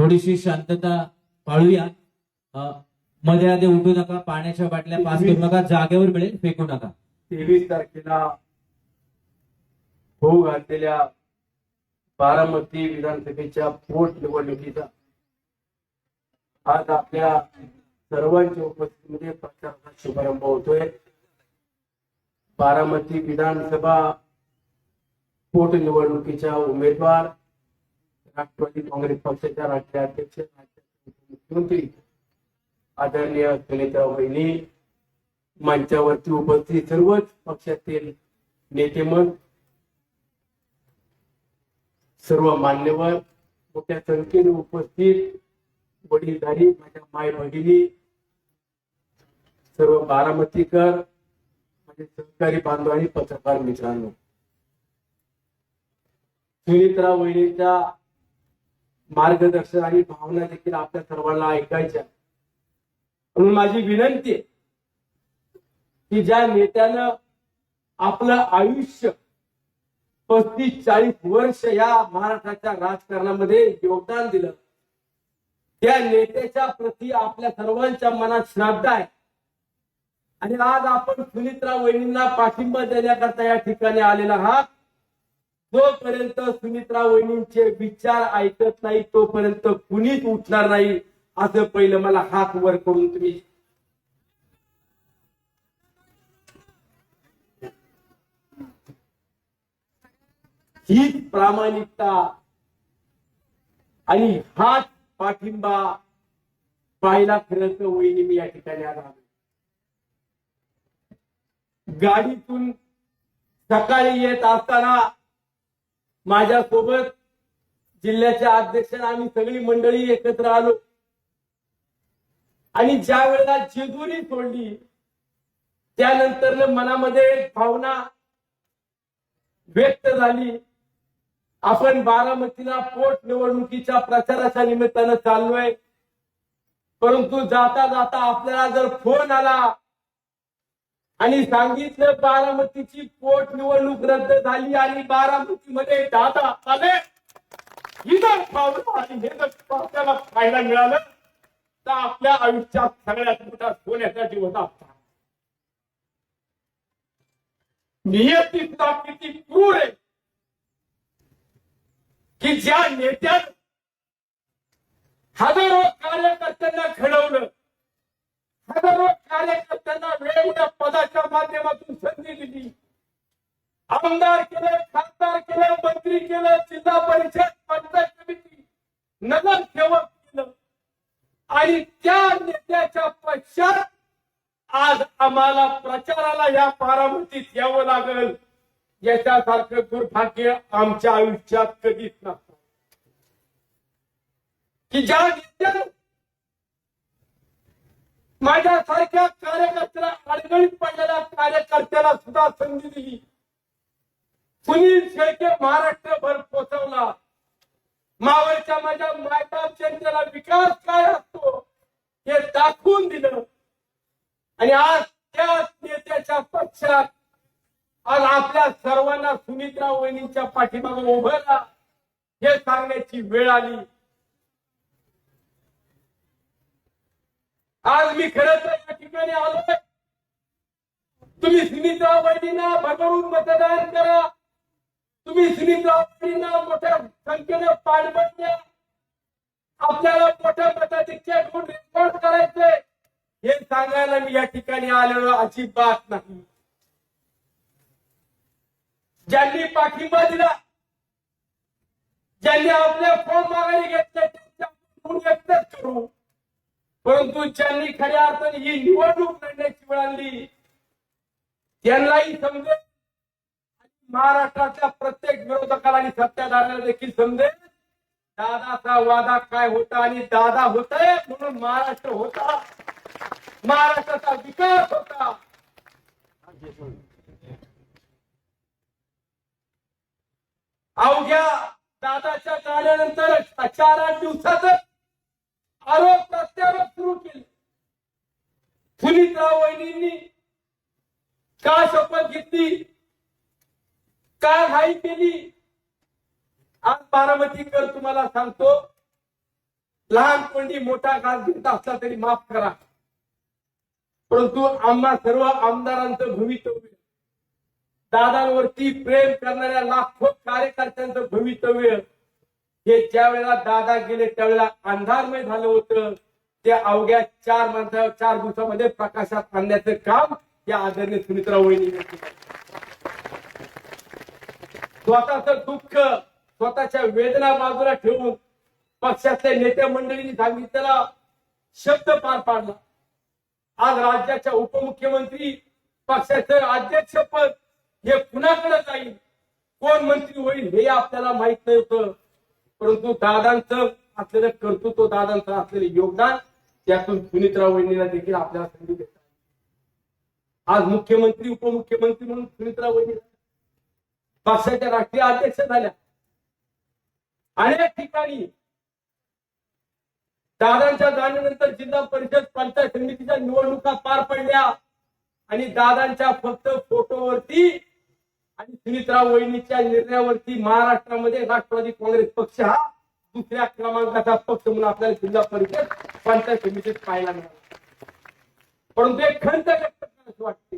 थोडीशी शांतता पाळूया. मध्ये आधी उठू नका, पाण्याच्या बाटल्या पास करू नका, जागेवर मिळेल फेकू नका. 23 तारखेला होऊ घातलेल्या बारामती विधानसभेच्या पोटनिवडणुकीचा आज आपल्या सर्वांच्या उपस्थितीमध्ये प्रचाराचा शुभारंभ होतोय. बारामती विधानसभा पोटनिवडणुकीच्या उमेदवार राष्ट्रवादी काँग्रेस पक्षाच्या राष्ट्रीय अध्यक्ष, राज्याचे मुख्यमंत्री आदरणीय सुनीताराव वहिनी, मंचावरती उपस्थित सर्वच पक्षातील नेते, मग सर्व मान्यवर, मोठ्या संख्येने उपस्थित वडीलधारी, माझ्या माय भगिनी, सर्व बारामतीकर, माझे सहकारी बांधव आणि पत्रकार मित्रांनो, सुनीताराव वहिनीच्या मार्गदर्शन आणि भावना देखील आपल्या सर्वांना ऐकायच्या. म्हणून माझी विनंती आहे की ज्या नेत्यानं आपलं आयुष्य 35-40 वर्ष या महाराष्ट्राच्या राजकारणामध्ये योगदान दिलं, त्या नेत्याच्या प्रती आपल्या सर्वांच्या मनात श्रद्धा आहे. आणि आज आपण सुनीताराव वहिनींना पाठिंबा देण्याकरता या ठिकाणी आलेला आहात. जोपर्यंत सुनीताराव वहिनींचे विचार ऐकत नाही तोपर्यंत कुणीच उठणार नाही, असं पहिलं मला हात वर करून तुम्ही ही प्रामाणिकता आणि हाच पाठिंबा पाहिला. खरं तर वहिनी मी या ठिकाणी आलो. गाडीतून सकाळी येत असताना माझ्यासोबत जिल्ह्याच्या अध्यक्षांना आम्ही सगळी मंडळी एकत्र आलो आणि ज्या वेळेला जेजुरी सोडली त्यानंतर मनामध्ये भावना व्यक्त झाली. आपण बारामतीला पोटनिवडणुकीच्या प्रचाराच्या निमित्तानं चाललोय, परंतु जाता जाता आपल्याला जर फोन आला आणि सांगितलं बारामतीची पोटनिवडणूक रद्द झाली आणि बारामतीमध्ये दादा आले, ही जर भावना आणि हे जर आपल्याला पाहायला मिळालं तर आपल्या आयुष्यात सगळ्यात मोठा सोन्याचा दिवस असतात. नियती सुद्धा किती क्रूर आहे की ज्या नेत्यानं हजारो कार्यकर्त्यांना घडवलं, हजारो कार्यकर्त्यांना वेगवेगळ्या पदाच्या माध्यमातून संधी दिली, आमदार केलं, खासदार केलं, मंत्री केलं, जिल्हा परिषद, पंचायत समिती, नगरसेवक केलं, आणि त्या नेत्याच्या पश्चात आज आम्हाला प्रचाराला या बारामतीत यावं लागल, याच्यासारखं दुर्भाग्य आमच्या आयुष्यात कधीच नसतं. की ज्या नेत्यानं माझ्यासारख्या कार्यकर्त्याला, अडगळीत पडलेल्या कार्यकर्त्याला सुद्धा संधी दिली. सुनील शेळके महाराष्ट्रभर पोहोचवला. मावळच्या माझ्या मायबाप जनतेला विकास काय असतो हे दाखवून दिलं. आणि आज त्या नेत्याच्या पक्षात आज आपल्या सर्वांना सुनीताराव वहिनींच्या पाठीमागे उभं राहा हे सांगण्याची वेळ आली. आज मी खरंच या ठिकाणी आलोय. तुम्ही सुनीताराव वहिनींना भरभरून मतदान करा. तुम्ही सुनीताराव वहिनींना मोठ्या संख्येने पाठबळ द्या. आपल्याला मोठ्या मताधिक्य घेऊन रिपोर्ट करायचे हे सांगायला मी या ठिकाणी आलेलो अजिबात नाही. ज्यांनी पाठिंबा दिला, ज्यांनी आपले फॉर्म मागायला घेतले त्यांच्या व्यक्त करू, परंतु ज्यांनी खऱ्या अर्थाने ही निवडणूक लढण्याची वेळ आणली त्यांनाही समजेल, महाराष्ट्रातल्या प्रत्येक विरोधकाला आणि सत्ताधाऱ्याला देखील समजेल दादाचा वादा काय होता. आणि दादा होताय म्हणून महाराष्ट्र होता, महाराष्ट्राचा विकास होता. अवघ्या दादाच्या काळानंतर 4-8 दिवसातच आरोप प्रत्यारोप सुरू केले. सुनीताराव वहिनींनी का शपथ घेतली, का घाई केली, आज बारामतीकर तुम्हाला सांगतो लहान कोणी मोठा घास घेत असला तरी माफ करा, परंतु आम्हा सर्व आमदारांचं भवितव्य, दादांवरती प्रेम करणाऱ्या लाखो कार्यकर्त्यांचं भवितव्य हे ज्या वेळेला दादा गेले त्यावेळेला अंधारमय झालं होतं, ते अवघ्या 4 दिवसामध्ये प्रकाशात आणण्याचं काम या आदरणीय सुमित्रा वहिनीने केलं. स्वतःचं दुःख, स्वतःच्या वेदना बाजूला ठेवून पक्षातल्या नेत्या मंडळींनी सांगितलेला शब्द पार पाडला. आज राज्याच्या उपमुख्यमंत्री, पक्षाचं अध्यक्षपद हे कुणाकडे जाईल, कोण मंत्री होईल हे आपल्याला माहित नव्हतं, परंतु दादांचं असलेलं कर्तृत्व, दादांचं असलेलं योगदान, त्यातून सुमित्रा वहिनीला देखील आपल्याला संधी देतात. आज मुख्यमंत्री, उपमुख्यमंत्री म्हणून सुमित्रा वहिनी पक्षाच्या राष्ट्रीय अध्यक्ष झाल्या. अनेक ठिकाणी दादांच्या जाण्यानंतर जिल्हा परिषद, पंचायत समितीच्या निवडणुका पार पडल्या आणि दादांच्या फक्त फोटोवरती आणि सुमित्रा वहिनीच्या निर्णयावरती महाराष्ट्रामध्ये राष्ट्रवादी काँग्रेस पक्ष हा दुसऱ्या क्रमांकाचा पक्ष म्हणून आपल्याला जिल्हा परिषद, पंचायत समितीत पाहायला मिळाला. परंतु एक खंत व्यक्त करायला वाटते,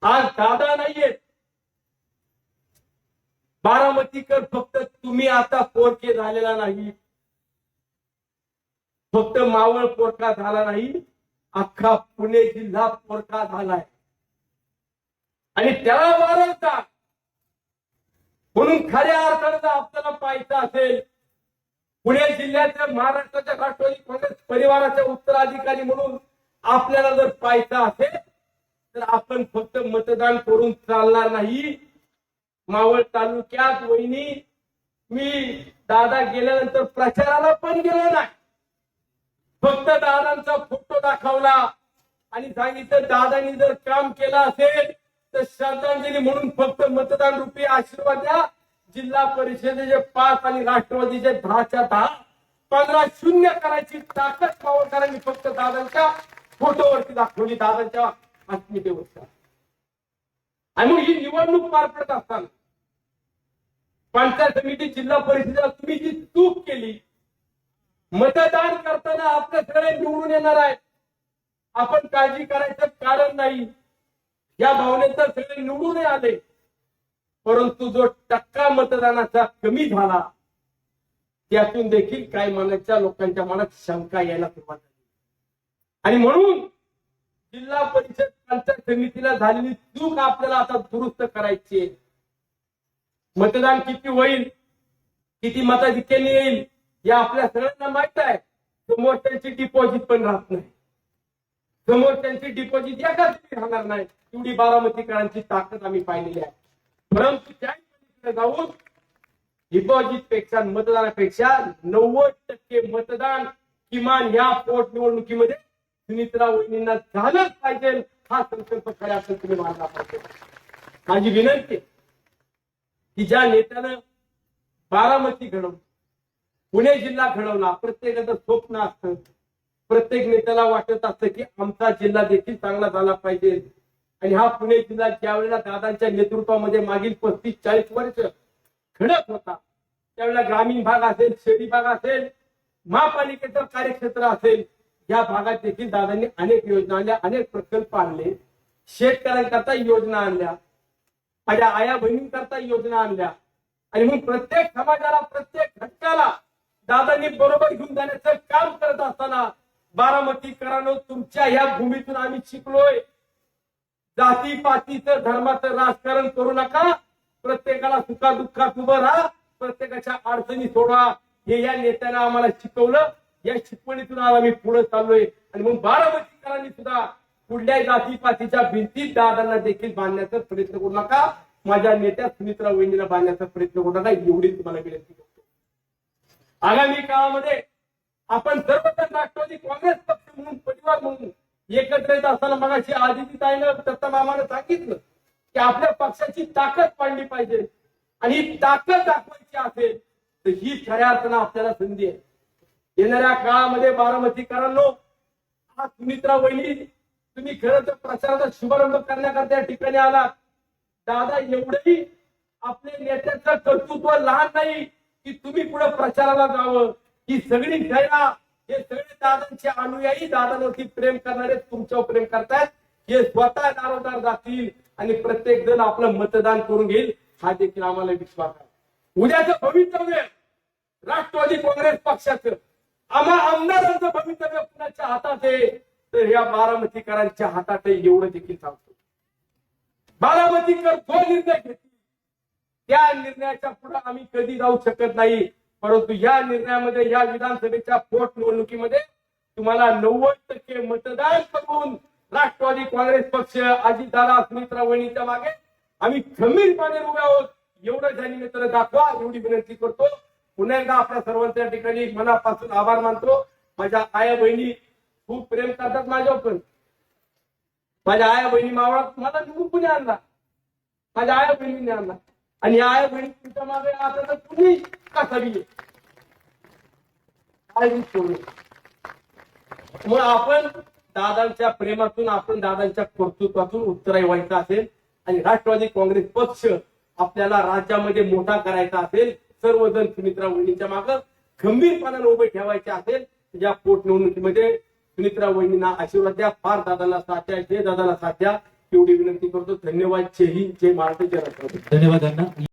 आज दादा नाहीयेत, बारामतीकर फक्त तुम्ही आता पोरके झालेला नाही, फक्त मावळ पोरका झाला नाही, अख्खा पुणे जिल्हा पोरका झालाय. आणि त्याला वारवता म्हणून खऱ्या अर्थानं जर आपल्याला पाहायचं असेल, पुणे जिल्ह्याच्या महाराष्ट्राच्या राष्ट्रवादी काँग्रेस परिवाराच्या उत्तराधिकारी म्हणून आपल्याला जर पाहायचं असेल तर आपण फक्त मतदान करून चालणार नाही. मावळ तालुक्यात वहिनी, मी दादा गेल्यानंतर प्रचाराला पण गेलो नाही, फक्त दादांचा फोटो दाखवला आणि सांगितलं दादांनी जर काम केलं असेल तर श्रद्धांजली म्हणून फक्त मतदान रूपी आशीर्वाद द्या. जिल्हा परिषदेचे 5 आणि राष्ट्रवादीचे 10च्या 10, 15-0 करायची ताकद मावळकरांनी फक्त दादांच्या फोटोवरती दाखवली, दादांच्या अस्मितेवर. आणि मग ही निवडणूक पार पडत असताना पंचायत समिती, जिल्हा परिषदेला तुम्ही जी चूक केली, मतदान करताना आपले सगळे निवडून येणार आहे, आपण काळजी करायचं कारण नाही, या भावनेतर सगळे निवडून आले, परंतु जो टक्का मतदानाचा कमी झाला त्यातून देखील काही मनाच्या लोकांच्या मनात शंका यायला सुरुवात झाली. आणि म्हणून जिल्हा परिषद, पंचायत समितीला झालेली चूक आपल्याला आता दुरुस्त करायची आहे. मतदान किती होईल, किती मताधिक्याने येईल या आपल्या सगळ्यांना माहित आहे. समोरच्यांची डिपॉझिट पण राहत नाही, समोरच्यांची डिपॉझिट एकाच राहणार नाही, एवढी बारामतीकरांची ताकद आम्ही पाहिलेली आहे. परंतु त्या जाऊन डिपॉझिट पेक्षा, मतदानापेक्षा 90% मतदान किमान या पोटनिवडणुकीमध्ये सुमित्रा वहिनींना झालंच पाहिजे, हा संकल्प खऱ्या अर्थाने मानला पाहिजे. माझी विनंती की ज्या नेत्यानं बारामती घडवलं, पुणे जिल्हा घडवला, प्रत्येकाचं स्वप्न असतं, प्रत्येक नेत्याला वाटत असतं की आमचा जिल्हा देखील चांगला झाला पाहिजे. आणि हा पुणे जिल्हा ज्यावेळेला दादांच्या नेतृत्वामध्ये मागील 35-40 वर्ष घडत होता, त्यावेळेला ग्रामीण भाग असेल, शहरी भाग असेल, महापालिकेचं कार्यक्षेत्र असेल, या भागात देखील दादांनी अनेक योजना आणल्या, अनेक प्रकल्प आणले, शेतकऱ्यांकरता योजना आणल्या, माझ्या आया बहिणींकरता योजना आणल्या. आणि मग प्रत्येक समाजाला, प्रत्येक घटकाला दादांनी बरोबर घेऊन जाण्याचं काम करत असताना बारामतीकरांनो, तुमच्या ह्या भूमीतून आम्ही शिकलोय, जातीपातीचं, धर्माचं राजकारण करू नका, प्रत्येकाला सुखादुःखात उभं राहा, प्रत्येकाच्या अडचणी सोडवा, हे या नेत्यानं आम्हाला शिकवलं. या शिकवणीतून आज आम्ही पुढे चाललोय. आणि मग बारामतीकरांनी सुद्धा पुढल्या जातीपातीच्या भिंतीत दादांना देखील बांधण्याचा प्रयत्न करू नका, माझ्या नेत्या सुमित्रा वहिनीला बांधण्याचा प्रयत्न करू नका, एवढी तुम्हाला विनंती करतो. आगामी काळामध्ये आपण सर्वजण राष्ट्रवादी काँग्रेस पक्ष म्हणून, परिवार म्हणून एकत्र येत असताना मगाशी आदितीताईनं, दत्तमामानं सांगितलं की आपल्या पक्षाची ताकद पाडली पाहिजे. आणि ही ताकद दाखवायची असेल तर ही खऱ्या अर्थानं आपल्याला संधी आहे. येणाऱ्या काळामध्ये बारामतीकरांनो, हा सुमित्रा वहिनी, तुम्ही खरं तर प्रचाराचा शुभारंभ करण्याकरता या ठिकाणी आला. दादा एवढंही आपल्या नेत्याचं कर्तृत्व लहान नाही, की तुम्ही पुढे प्रचाराला जावं, की सगळी गैरा हे सगळे दादांचे अनुयायी दादांवरती प्रेम करणारे तुमच्यावर प्रेम करतायत, हे स्वतः दारोदार जातील आणि प्रत्येक जण आपलं मतदान करून घेईल हा देखील आम्हाला विश्वास आहे. उद्याचं भवितव्य राष्ट्रवादी काँग्रेस पक्षाचं आम्हा आमदारांचं भवितव्य कुणाच्या हातात आहे तर या बारामतीकरांच्या हातात आहे एवढं देखील सांगतो. बारामतीकर जो निर्णय घेतील त्या निर्णयाच्या पुढे आम्ही कधी जाऊ शकत नाही, परंतु या निर्णयामध्ये या विधानसभेच्या पोटनिवडणुकीमध्ये तुम्हाला 90% मतदान करून राष्ट्रवादी काँग्रेस पक्ष अजितदादा सुमित्रा वहिनीच्या मागे आम्ही खंबीरपणे उभे आहोत एवढं ज्या निमित्तानं दाखवा एवढी विनंती करतो. पुन्हा एकदा आपल्या सर्वांच्या ठिकाणी मनापासून आभार मानतो. माझ्या आया बहिणी खूप प्रेम करतात माझ्यावर, पण माझ्या आया बहिणी मावळात मला निवडून कुणी आणला, माझ्या आया बहिणीने आणला आणि या आया बहिणी तुमच्या मागे आता तर तुम्ही कसा बी मग आपण दादांच्या प्रेमातून आपण दादांच्या कर्तृत्वातून उत्तराई व्हायचं असेल आणि राष्ट्रवादी काँग्रेस पक्ष आपल्याला राज्यामध्ये मोठा करायचा असेल, सर्वजण सुमित्रा वहिनीच्या मागे खंबीरपणाने उभे ठेवायचे असेल, या पोटनिवडणुकीमध्ये सुमित्रा वहिनींना आशीर्वाद द्या, फार दादाला साथ द्या, जय दादाला साथ द्या एवढी विनंती करतो. धन्यवाद. जय हिंद, जय महाराष्ट्र, जय राष्ट्रवादी. धन्यवाद अण्णा.